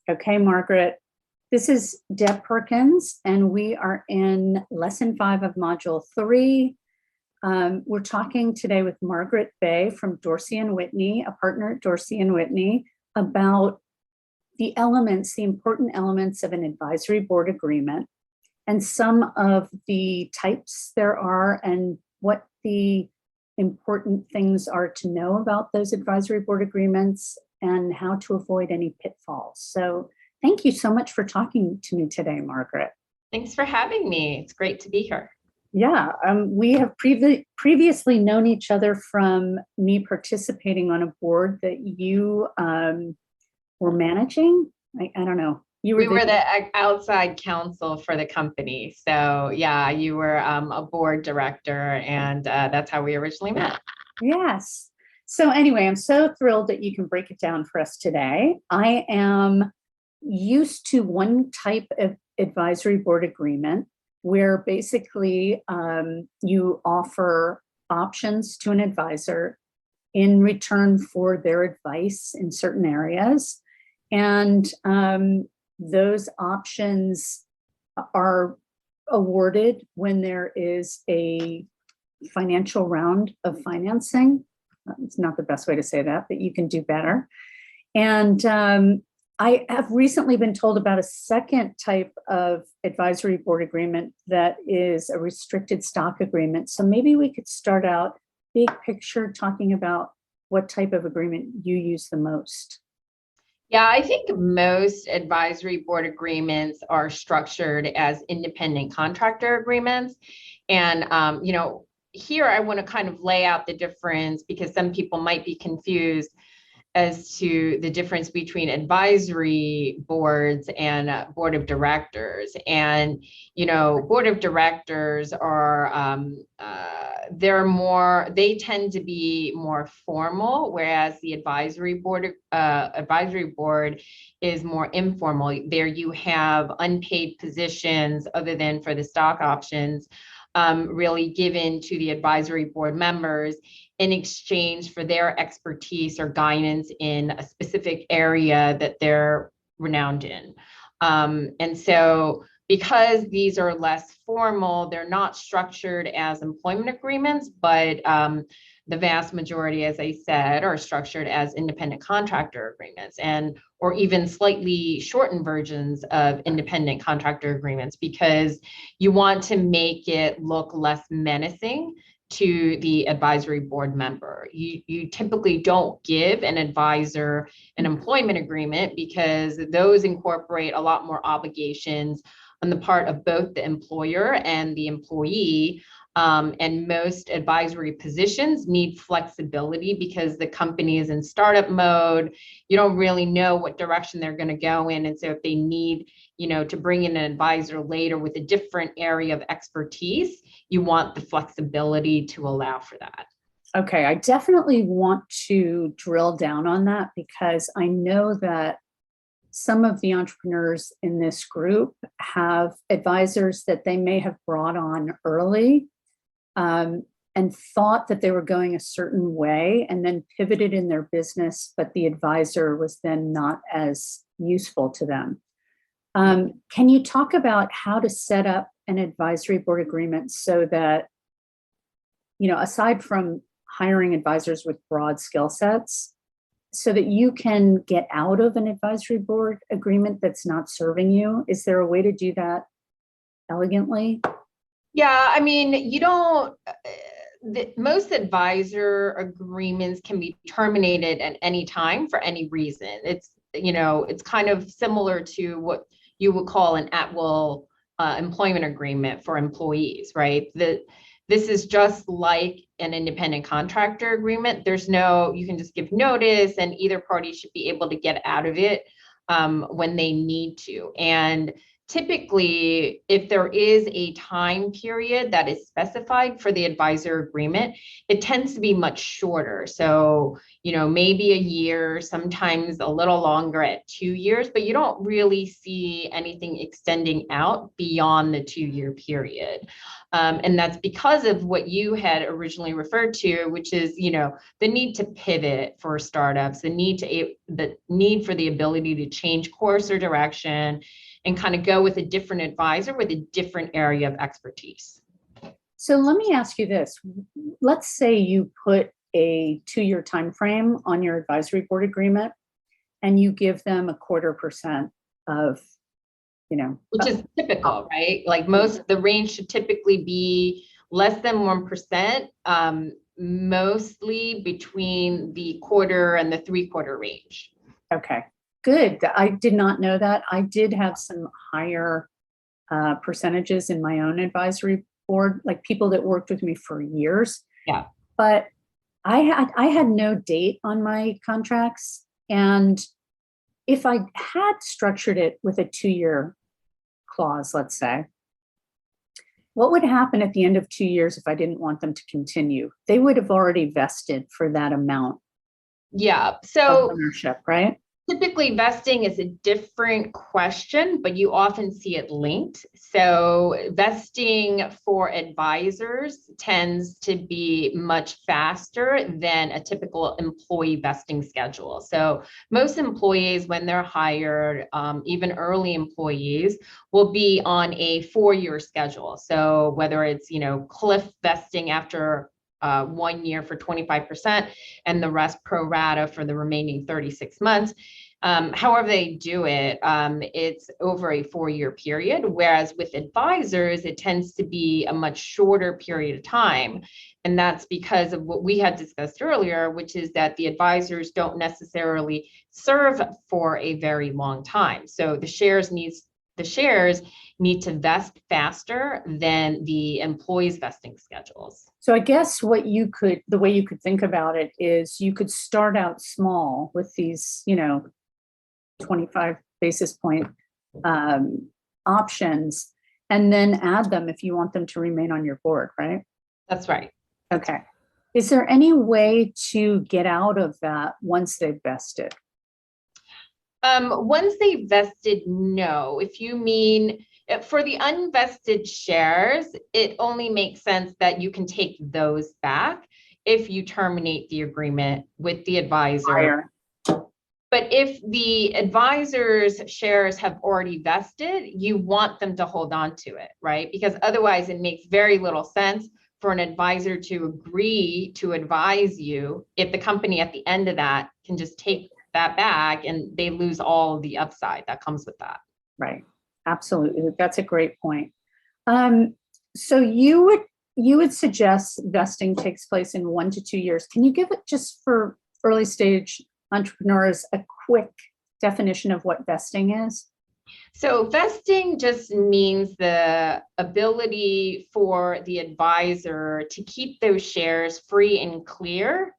Okay, Margaret. This is Deb Perkins, and we are in lesson 5 of module 3. We're talking today with Margaret Bay from Dorsey and Whitney, a partner at Dorsey and Whitney, about the important elements of an advisory board agreement and some of the types there are and what the important things are to know about those advisory board agreements and how to avoid any pitfalls. So thank you so much for talking to me today, Margaret. Thanks for having me. It's great to be here. Yeah, we have previously known each other from me participating on a board that you were managing. I don't know. We were the outside counsel for the company. So yeah, you were a board director, and that's how we originally met. Yes. So anyway, I'm so thrilled that you can break it down for us today. I am used to one type of advisory board agreement where basically you offer options to an advisor in return for their advice in certain areas. And those options are awarded when there is a financial round of financing. It's not the best way to say that, but you can do better. And I have recently been told about a second type of advisory board agreement that is a restricted stock agreement. So maybe we could start out big picture talking about what type of agreement you use the most. Yeah, I think most advisory board agreements are structured as independent contractor agreements. And, here I want to kind of lay out the difference because some people might be confused as to the difference between advisory boards and board of directors. And, board of directors are, they tend to be more formal, whereas the advisory board is more informal. There you have unpaid positions other than for the stock options, really given to the advisory board members in exchange for their expertise or guidance in a specific area that they're renowned in. And so because these are less formal, they're not structured as employment agreements, but the vast majority, as I said, are structured as independent contractor agreements or even slightly shortened versions of independent contractor agreements because you want to make it look less menacing to the advisory board member. You typically don't give an advisor an employment agreement because those incorporate a lot more obligations on the part of both the employer and the employee. And most advisory positions need flexibility because the company is in startup mode. You don't really know what direction they're going to go in. And so if they need, to bring in an advisor later with a different area of expertise, you want the flexibility to allow for that. Okay, I definitely want to drill down on that because I know that some of the entrepreneurs in this group have advisors that they may have brought on early and thought that they were going a certain way and then pivoted in their business, but the advisor was then not as useful to them. Can you talk about how to set up an advisory board agreement so that, aside from hiring advisors with broad skill sets, so that you can get out of an advisory board agreement that's not serving you? Is there a way to do that elegantly? Yeah, I mean, most advisor agreements can be terminated at any time for any reason. It's kind of similar to what you would call an at-will employment agreement for employees, right? This is just like an independent contractor agreement. You can just give notice and either party should be able to get out of it when they need to. And typically, if there is a time period that is specified for the advisor agreement, it tends to be much shorter. So, maybe a year, sometimes a little longer at 2 years, but you don't really see anything extending out beyond the 2-year period. And that's because of what you had originally referred to, which is, the need to pivot for startups, the need for the ability to change course or direction and kind of go with a different advisor with a different area of expertise. So let me ask you this. Let's say you put a 2-year time frame on your advisory board agreement and you give them 0.25% of, which is typical, right? Like the range should typically be less than 1%, mostly between the 1/4 and the 3/4 range. Okay, good. I did not know that. I did have some higher percentages in my own advisory board, like people that worked with me for years. Yeah. But I had no date on my contracts. And if I had structured it with a 2-year clause, let's say, what would happen at the end of 2 years if I didn't want them to continue? They would have already vested for that amount. Yeah. Of So ownership, right? typically vesting is a different question, but you often see it linked. So vesting for advisors tends to be much faster than a typical employee vesting schedule. So most employees, when they're hired, even early employees, will be on a 4-year schedule. So whether it's, cliff vesting after 1 year for 25% and the rest pro rata for the remaining 36 months. However they do it, it's over a 4-year period, whereas with advisors, it tends to be a much shorter period of time. And that's because of what we had discussed earlier, which is that the advisors don't necessarily serve for a very long time. So the shares need to vest faster than the employees' vesting schedules. So I guess the way you could think about it is you could start out small with these, 25 basis point options, and then add them if you want them to remain on your board, right? That's right. Okay. Is there any way to get out of that once they've vested? Once they vested, no. If you mean for the unvested shares, it only makes sense that you can take those back if you terminate the agreement with the advisor. But if the advisor's shares have already vested, you want them to hold on to it, right? Because otherwise it makes very little sense for an advisor to agree to advise you if the company at the end of that can just take that back and they lose all of the upside that comes with that. Right. Absolutely. That's a great point. So you would suggest vesting takes place in 1 to 2 years. Can you give it, just for early stage entrepreneurs, a quick definition of what vesting is? So vesting just means the ability for the advisor to keep those shares free and clear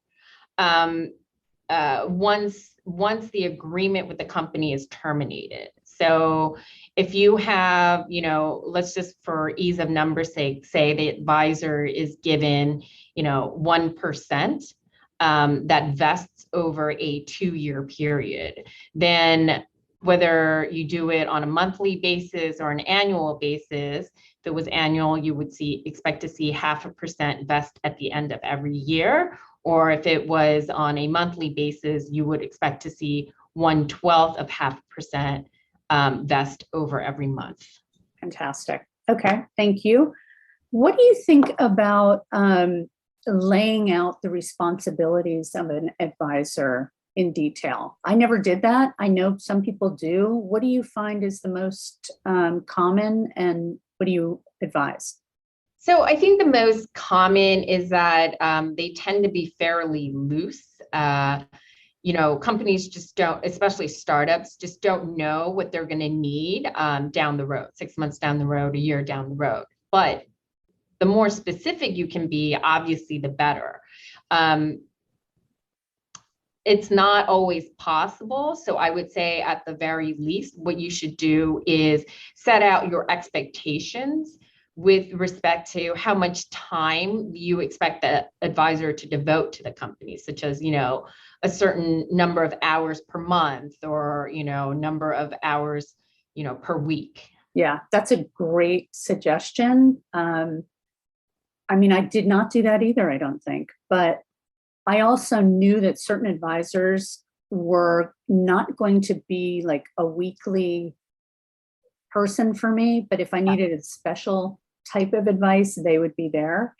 once the agreement with the company is terminated. So if you have, let's just for ease of numbers sake, say the advisor is given, 1% that vests over a 2-year period, then whether you do it on a monthly basis or an annual basis, if it was annual, you would expect to see 0.5% vest at the end of every year. Or if it was on a monthly basis, you would expect to see 1/12 of 0.5% vest over every month. Fantastic. Okay, thank you. What do you think about laying out the responsibilities of an advisor in detail? I never did that. I know some people do. What do you find is the most common, and what do you advise? So I think the most common is that they tend to be fairly loose. Companies just don't, especially startups, just don't know what they're going to need down the road, 6 months down the road, a year down the road. But the more specific you can be, obviously, the better. it's not always possible. So I would say at the very least, what you should do is set out your expectations with respect to how much time you expect the advisor to devote to the company, such as, a certain number of hours per month or, number of hours, per week. Yeah, that's a great suggestion. I mean, I did not do that either, I don't think, but I also knew that certain advisors were not going to be like a weekly person for me, but if I needed a special type of advice, they would be there.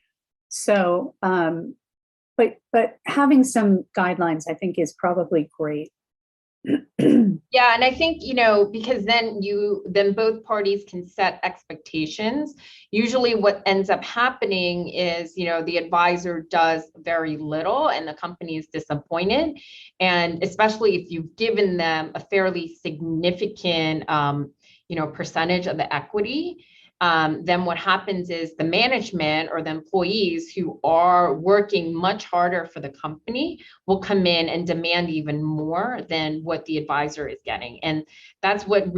So, but having some guidelines, I think, is probably great. Yeah, and I think, because then both parties can set expectations. Usually what ends up happening is, the advisor does very little and the company is disappointed. And especially if you've given them a fairly significant, percentage of the equity, then what happens is the management or the employees who are working much harder for the company will come in and demand even more than what the advisor is getting. And that can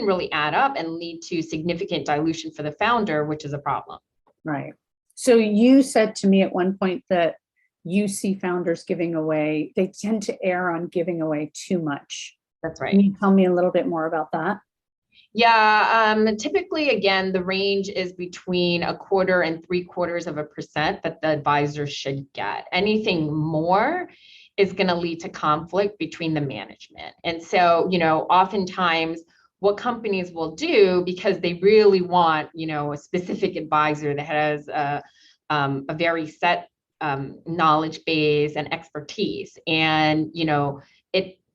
really add up and lead to significant dilution for the founder, which is a problem. Right. So you said to me at one point that you see founders giving away, they tend to err on giving away too much. That's right. Can you tell me a little bit more about that? Yeah, typically, again, the range is between 1/4 and 3/4% that the advisor should get. Anything more is going to lead to conflict between the management. And so, oftentimes what companies will do, because they really want, a specific advisor that has a very set knowledge base and expertise, and,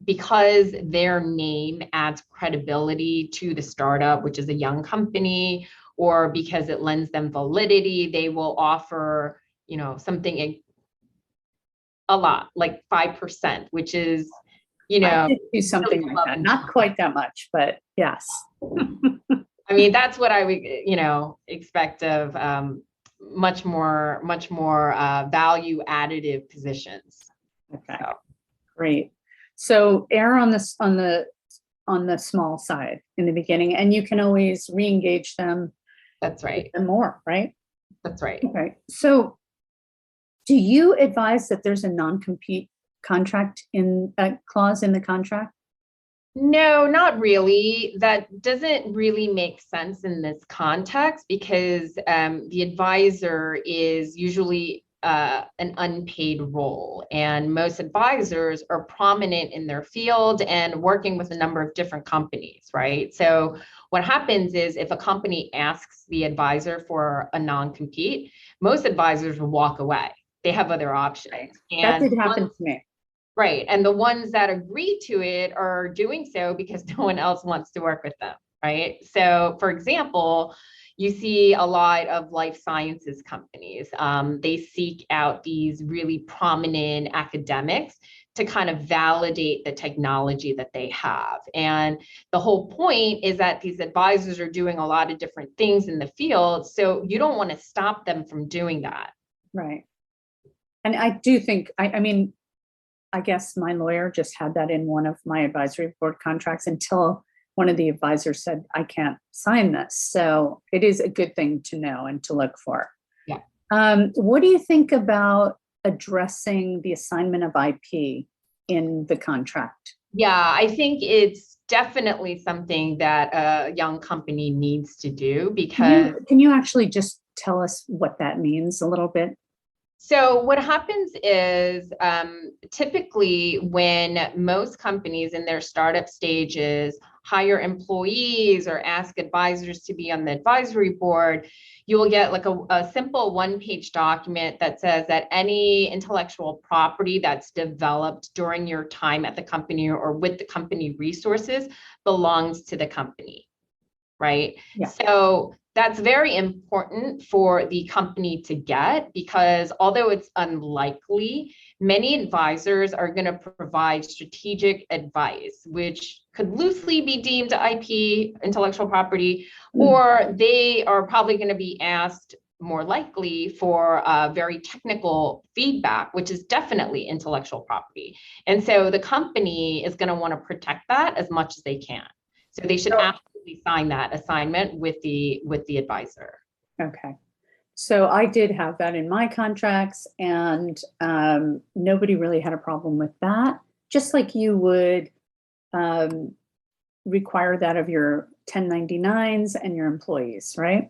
because their name adds credibility to the startup, which is a young company, or because it lends them validity, they will offer, something a lot, like 5%, which is, I did do something like that. Not quite that much, but yes. I mean, that's what I would, expect of much more value additive positions. Okay, so. Great. So err on the small side in the beginning, and you can always re-engage them. That's right. And more, right? That's right. Okay. So do you advise that there's a non-compete contract clause in the contract? No, not really. That doesn't really make sense in this context because the advisor is usually an unpaid role, and most advisors are prominent in their field and working with a number of different companies, right? So what happens is if a company asks the advisor for a non-compete, most advisors will walk away. They have other options. And that did happen to me. Right. And the ones that agree to it are doing so because no one else wants to work with them, right? So for example, you see a lot of life sciences companies. They seek out these really prominent academics to kind of validate the technology that they have. And the whole point is that these advisors are doing a lot of different things in the field. So you don't want to stop them from doing that. Right. And I do think, I mean, I guess my lawyer just had that in one of my advisory board contracts until one of the advisors said, I can't sign this. So it is a good thing to know and to look for. Yeah. What do you think about addressing the assignment of IP in the contract? Yeah, I think it's definitely something that a young company needs to do because. Can you actually just tell us what that means a little bit? So what happens is typically when most companies in their startup stages hire employees or ask advisors to be on the advisory board, you will get like a simple one-page document that says that any intellectual property that's developed during your time at the company or with the company resources belongs to the company, right? Yeah. So that's very important for the company to get because although it's unlikely, many advisors are going to provide strategic advice, which could loosely be deemed IP, intellectual property, or they are probably going to be asked more likely for very technical feedback, which is definitely intellectual property. And so the company is going to want to protect that as much as they can. So they should absolutely sign that assignment with the advisor. Okay. So I did have that in my contracts, and nobody really had a problem with that. Just like you would require that of your 1099s and your employees, right?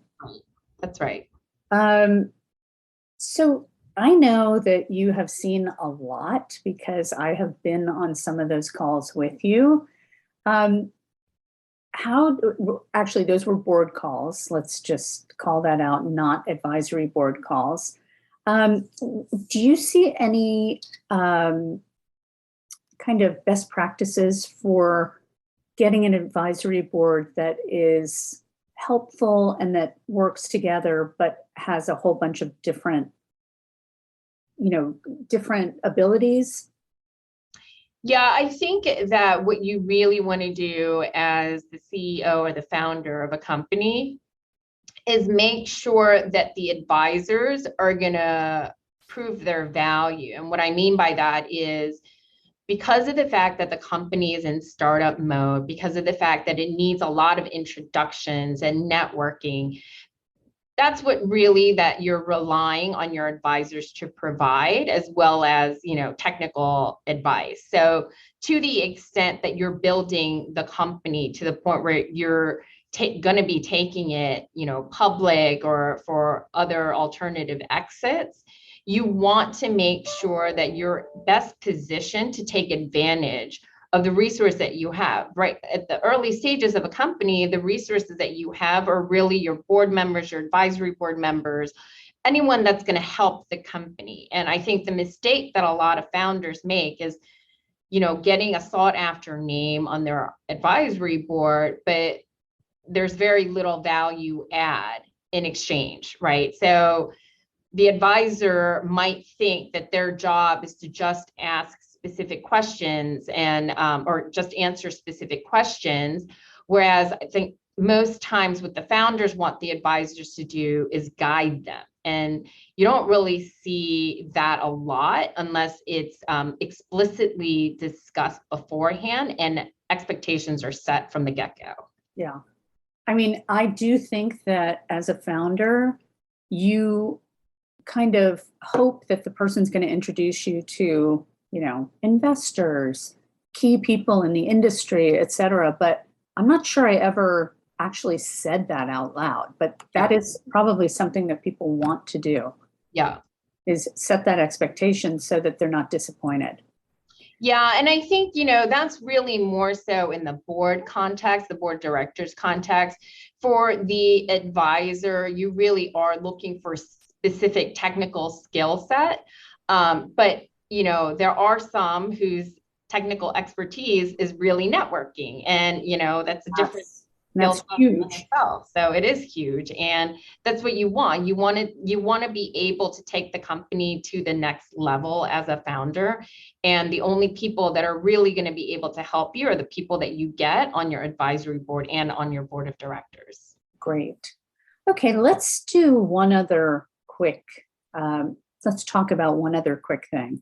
That's right. So I know that you have seen a lot because I have been on some of those calls with you. Actually, those were board calls. Let's just call that out, not advisory board calls. Do you see any kind of best practices for getting an advisory board that is helpful and that works together, but has a whole bunch of different abilities? Yeah, I think that what you really want to do as the CEO or the founder of a company is make sure that the advisors are going to prove their value. And what I mean by that is, because of the fact that the company is in startup mode, because of the fact that it needs a lot of introductions and networking, that's what really that you're relying on your advisors to provide, as well as, technical advice. So to the extent that you're building the company to the point where you're going to be taking it, public or for other alternative exits, you want to make sure that you're best positioned to take advantage of the resource that you have. Right at the early stages of a company, the resources that you have are really your board members, your advisory board members, anyone that's going to help the company. And I think the mistake that a lot of founders make is, getting a sought after name on their advisory board, but there's very little value add in exchange, right? So the advisor might think that their job is to just ask specific questions and or just answer specific questions, whereas I think most times what the founders want the advisors to do is guide them. And you don't really see that a lot unless it's explicitly discussed beforehand and expectations are set from the get-go. Yeah. I mean, I do think that as a founder, you kind of hope that the person's going to introduce you to, investors, key people in the industry, et cetera. But I'm not sure I ever actually said that out loud, but that is probably something that people want to do. Yeah. Is set that expectation so that they're not disappointed. Yeah, and I think, that's really more so in the board context, the board directors context. For the advisor, you really are looking for specific technical skill set. But, there are some whose technical expertise is really networking, and, that's a different That's huge. So it is huge. And that's what you want. You want to be able to take the company to the next level as a founder. And the only people that are really going to be able to help you are the people that you get on your advisory board and on your board of directors. Great. Okay, let's do one other quick, let's talk about one other quick thing.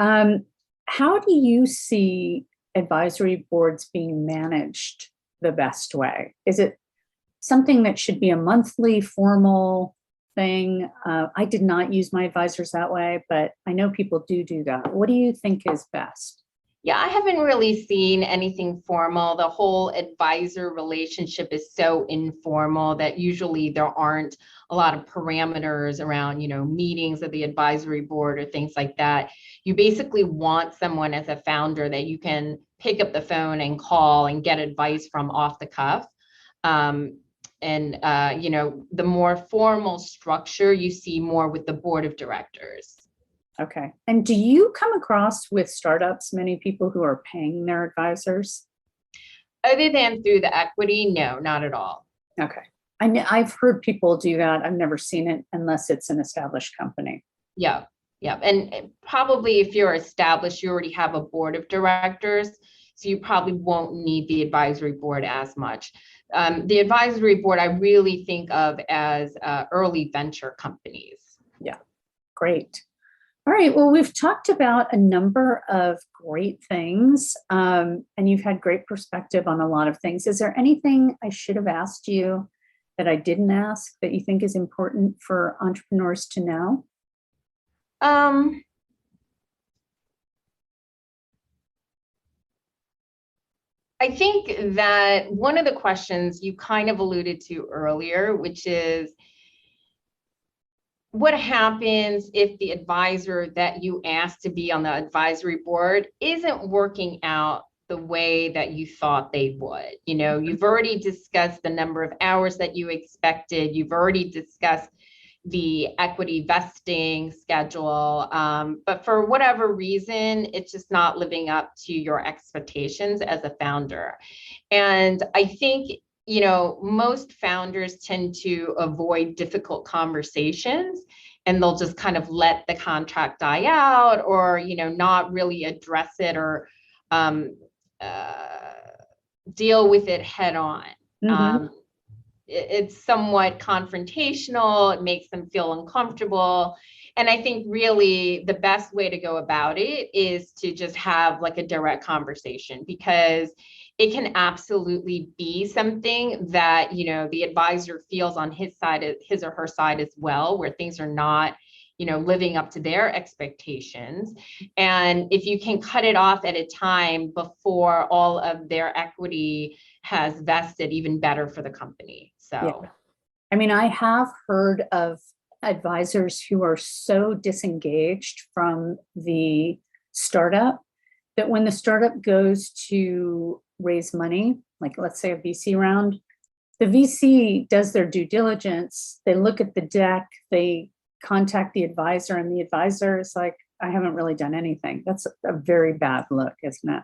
How do you see advisory boards being managed the best way? Is it something that should be a monthly formal thing? I did not use my advisors that way, but I know people do that. What do you think is best? Yeah, I haven't really seen anything formal. The whole advisor relationship is so informal that usually there aren't a lot of parameters around, meetings of the advisory board or things like that. You basically want someone as a founder that you can pick up the phone and call and get advice from off the cuff. The more formal structure you see more with the board of directors. Okay. And do you come across with startups, many people who are paying their advisors? Other than through the equity, no, not at all. Okay. I've heard people do that. I've never seen it unless it's an established company. Yeah. Yeah. And probably if you're established, you already have a board of directors. So you probably won't need the advisory board as much. the advisory board, I really think of as early venture companies. Yeah, great. All right, well, we've talked about a number of great things, and you've had great perspective on a lot of things. Is there anything I should have asked you that I didn't ask that you think is important for entrepreneurs to know? I think that one of the questions you kind of alluded to earlier, which is what happens if the advisor that you asked to be on the advisory board isn't working out the way that you thought they would? You know, you've already discussed the number of hours that you expected. You've already discussed the equity vesting schedule, but for whatever reason, it's just not living up to your expectations as a founder. And I think, you know, most founders tend to avoid difficult conversations, and they'll just kind of let the contract die out, or, you know, not really address it, or deal with it head on. Mhm. It's somewhat confrontational. It makes them feel uncomfortable. And I think really the best way to go about it is to just have like a direct conversation, because it can absolutely be something that, you know, the advisor feels on his side, his or her side as well, where things are not, you know, living up to their expectations. And if you can cut it off at a time before all of their equity has vested, even better for the company. So, Yeah. I mean, I have heard of advisors who are so disengaged from the startup that when the startup goes to raise money, like let's say a VC round, the VC does their due diligence. They look at the deck, they contact the advisor, and the advisor is like, I haven't really done anything. That's a very bad look, isn't it?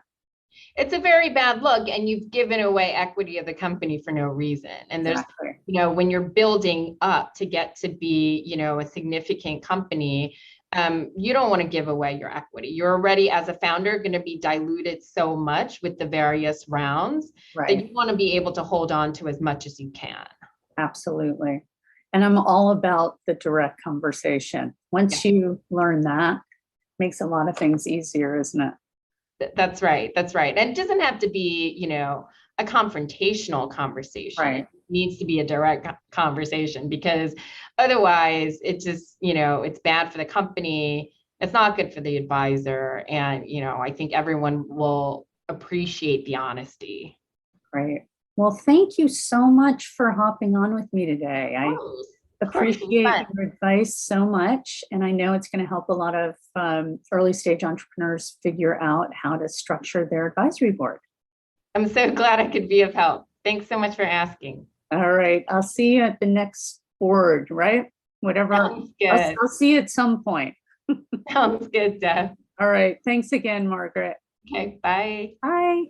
it's a very bad look, and you've given away equity of the company for no reason. And there's, Exactly. you know, when you're building up to get to be, you know, a significant company, you don't want to give away your equity. You're already, as a founder, going to be diluted so much with the various rounds that Right. you want to be able to hold on to as much as you can. Absolutely. And I'm all about the direct conversation. Once you learn that, makes a lot of things easier, isn't it? That's right. That's right. And it doesn't have to be, you know, a confrontational conversation. Right. It needs to be a direct conversation, because otherwise it just, you know, it's bad for the company. It's not good for the advisor. And, you know, I think everyone will appreciate the honesty. Right. Well, thank you so much for hopping on with me today. I Of course, it was appreciate fun. your advice so much. And I know it's going to help a lot of early stage entrepreneurs figure out how to structure their advisory board. I'm so glad I could be of help. Thanks so much for asking. All right. I'll see you at the next board, right? Whatever. Sounds good. I'll see you at some point. Sounds good, Deb. All right. Thanks again, Margaret. Okay, bye. Bye.